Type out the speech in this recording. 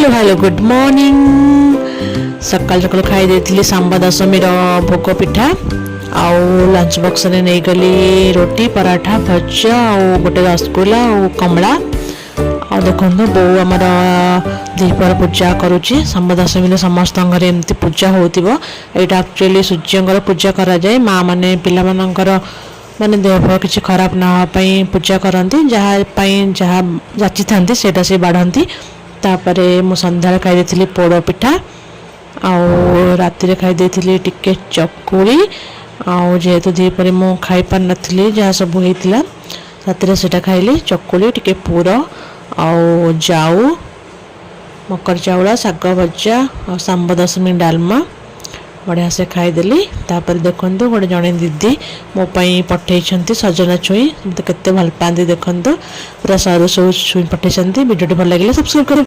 Hello good morning. सकाल सकाल खाई देती सांबा दशमी भोग पिठा आउ लंच बॉक्स में नहीं गली रोटी पराठा भजा और गोटे रसगुल्ला और कमला आ देखो बो आमर दीपर पूजा करुच्ची सांबा दशमी समस्त घर एमती पूजा होता यहाँ एक्चुअली सूर्य पूजा करा जाए माँ मैंने पिला माने देह किसी खराब ना पूजा करती जहाँ जाची था से बाढ़ती तापरे मु संध्या खाई देती पोड़ पिठा आउ राति खाई देती टिके चकुड़ी आउ जेहेतु दीपर मु खाई पार नी जहाँ सब होता राति से खाइली चकुड़ी टिके पुर आउ जाऊ मकर चाउला शाग भजा और सांब दशमी डालमा बढ़िया से खाईदेली। तापर देखु गोटे जड़े दीदी मोपाई पठे सजना छुई मत के भल पाती देखु पूरा सरू छुई पठे वीडियो भल लगे सब्सक्राइब कर।